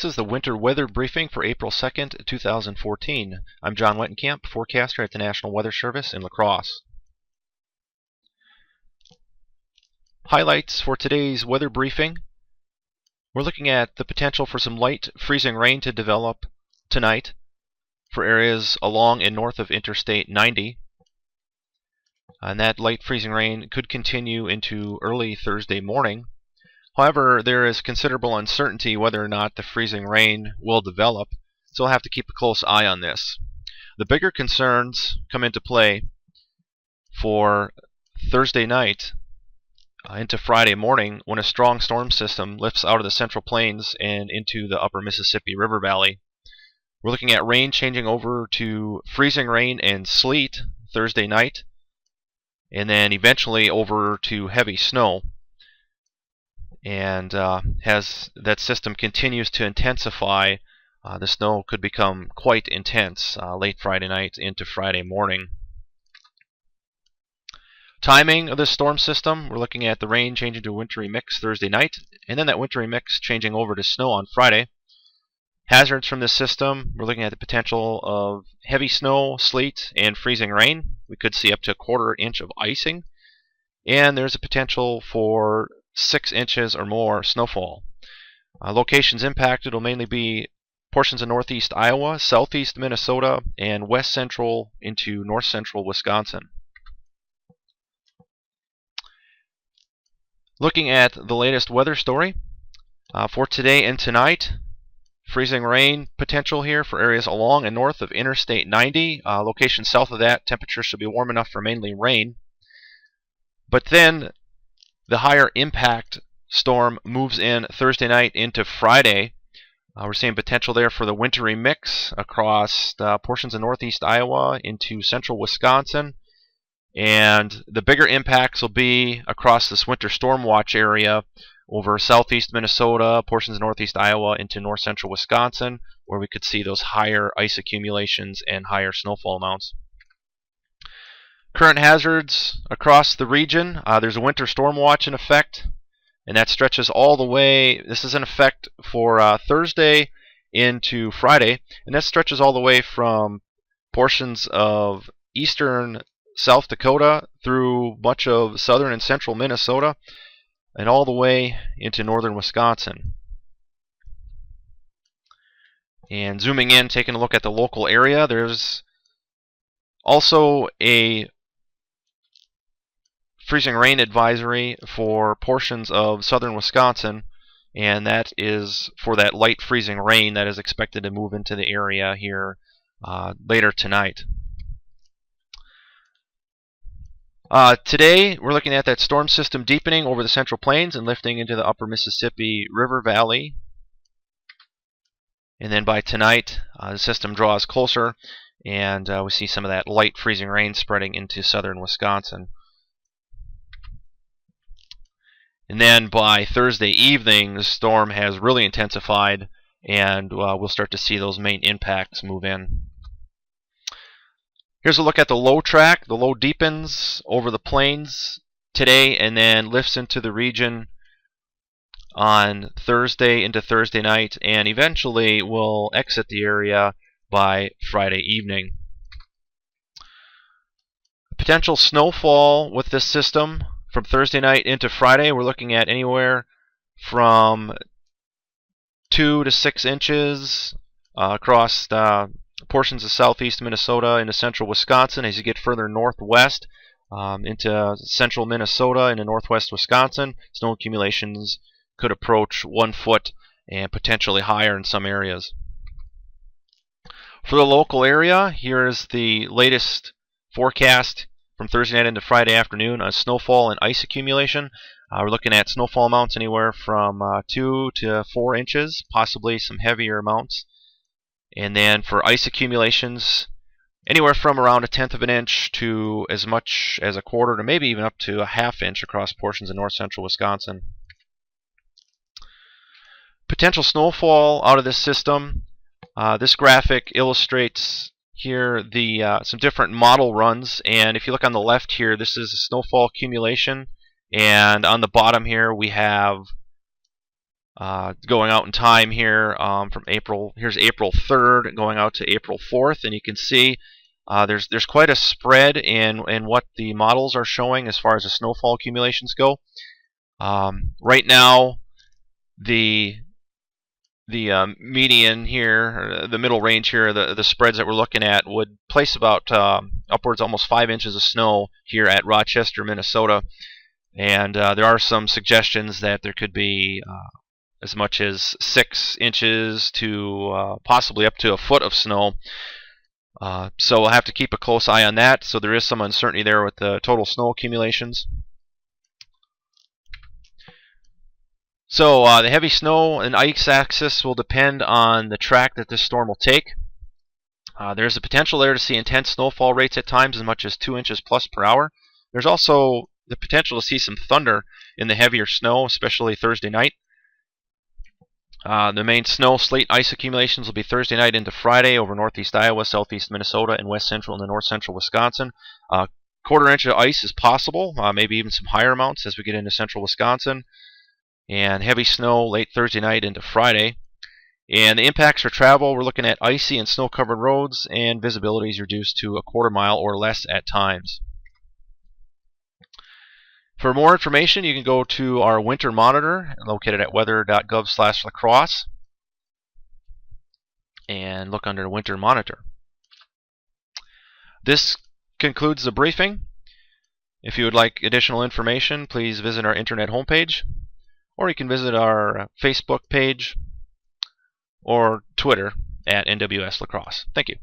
This is the winter weather briefing for April 2nd, 2014. I'm John Wettenkamp, forecaster at the National Weather Service in La Crosse. Highlights for today's weather briefing. We're looking at the potential for some light freezing rain to develop tonight for areas along and north of Interstate 90. And that light freezing rain could continue into early Thursday morning. However, there is considerable uncertainty whether or not the freezing rain will develop, so we'll have to keep a close eye on this. The bigger concerns come into play for Thursday night into Friday morning when a strong storm system lifts out of the Central Plains and into the upper Mississippi River Valley. We're looking at rain changing over to freezing rain and sleet Thursday night, and then eventually over to heavy snow. And as that system continues to intensify, the snow could become quite intense late Friday night into Friday morning. Timing of this storm system, we're looking at the rain changing to a wintry mix Thursday night, and then that wintry mix changing over to snow on Friday. Hazards from this system, we're looking at the potential of heavy snow, sleet, and freezing rain. We could see up to a quarter inch of icing, and there's a potential for 6 inches or more snowfall. Locations impacted will mainly be portions of northeast Iowa, southeast Minnesota, and west central into north central Wisconsin. Looking at the latest weather story for today and tonight, freezing rain potential here for areas along and north of Interstate 90. Locations south of that, temperatures should be warm enough for mainly rain. But then the higher impact storm moves in Thursday night into Friday. We're seeing potential there for the wintry mix across portions of northeast Iowa into central Wisconsin. And the bigger impacts will be across this winter storm watch area over southeast Minnesota, portions of northeast Iowa into north central Wisconsin, where we could see those higher ice accumulations and higher snowfall amounts. Current hazards across the region, there's a winter storm watch in effect, and that stretches all the way. This is in effect for Thursday into Friday, and that stretches all the way from portions of eastern South Dakota through much of southern and central Minnesota, and all the way into northern Wisconsin. And zooming in, taking a look at the local area, there's also a freezing rain advisory for portions of southern Wisconsin, and that is for that light freezing rain that is expected to move into the area here later tonight. Today we're looking at that storm system deepening over the Central Plains and lifting into the upper Mississippi River Valley. And then by tonight the system draws closer, and we see some of that light freezing rain spreading into southern Wisconsin. And then by Thursday evening, the storm has really intensified, and we'll start to see those main impacts move in. Here's a look at the low track. The low deepens over the plains today and then lifts into the region on Thursday into Thursday night, and eventually will exit the area by Friday evening. Potential snowfall with this system from Thursday night into Friday, we're looking at anywhere from 2 to 6 inches across portions of southeast Minnesota into central Wisconsin. As you get further northwest into central Minnesota and northwest Wisconsin, snow accumulations could approach 1 foot and potentially higher in some areas. For the local area, here is the latest forecast from Thursday night into Friday afternoon on snowfall and ice accumulation. We're looking at snowfall amounts anywhere from 2 to 4 inches, possibly some heavier amounts. And then for ice accumulations, anywhere from around 1/10 of an inch to as much as a quarter to maybe even up to 1/2 inch across portions of north central Wisconsin. Potential snowfall out of this system. This graphic illustrates here the some different model runs, and if you look on the left here, this is a snowfall accumulation, and on the bottom here we have Going out in time here from April. Here's April 3rd going out to April 4th, and you can see there's quite a spread in what the models are showing as far as the snowfall accumulations go. Right now, the median here, or the middle range here, the spreads that we're looking at would place about upwards almost 5 inches of snow here at Rochester, Minnesota. And there are some suggestions that there could be as much as 6 inches to possibly up to a foot of snow. So we'll have to keep a close eye on that. So there is some uncertainty there with the total snow accumulations. So the heavy snow and ice axis will depend on the track that this storm will take. There's a potential there to see intense snowfall rates at times as much as 2 inches plus per hour. There's also the potential to see some thunder in the heavier snow, especially Thursday night. The main snow, sleet, ice accumulations will be Thursday night into Friday over northeast Iowa, southeast Minnesota, and west central and north central Wisconsin. Quarter inch of ice is possible, maybe even some higher amounts as we get into central Wisconsin. And heavy snow late Thursday night into Friday. And the impacts for travel, we're looking at icy and snow-covered roads, and visibility is reduced to a quarter mile or less at times. For more information, you can go to our winter monitor located at weather.gov/lacrosse and look under winter monitor. This concludes the briefing. If you would like additional information, please visit our internet homepage, or you can visit our Facebook page or Twitter at NWS Lacrosse. Thank you.